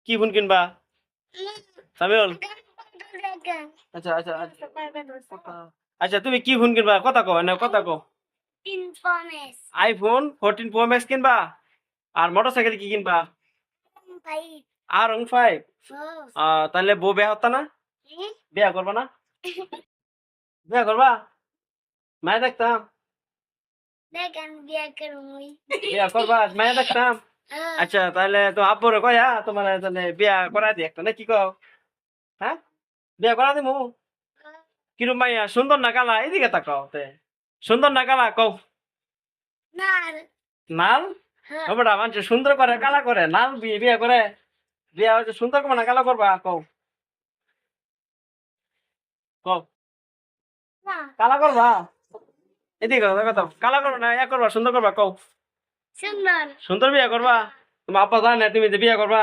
কি ফোন কিনবা সামিউল? আচ্ছা আচ্ছা আচ্ছা আচ্ছা, তুমি কি ফোন কিনবা কথা কও না, কথা কও। আইফোন 14 প্রো ম্যাক্স কিনবা? আর মোটরসাইকেল কি কিনবা? আর অন 5। তাহলে বউ বিয়া হতা না? বিয়া করবা না? বিয়া করবা? মায়া দেখতাম। বিয়া করবা? মায়া দেখতাম। আচ্ছা তাহলে তো আব্বুরে কয়া তোমার তাহলে বিয়া করা দি একটা, না কি কও? হ্যাঁ, বিয়া করা দিমু। কিরম মাইয়া, সুন্দর না কালা? এদিকে তাকাও তে। সুন্দর না কালা কও? নাল? ওটা মানুষ সুন্দর করে কালা করে, নাল বিয়ে বিয়ে করে? বিয়া হচ্ছে সুন্দর করবা না কালা করবা কও? কও কালা করবা? এদিকে কথা, কালা করবা না ইয়া করবা, সুন্দর করবা কও? সুন্দর বিয়া করবা? তোমার আব্বা জানে তুমি যে বিয়া করবা?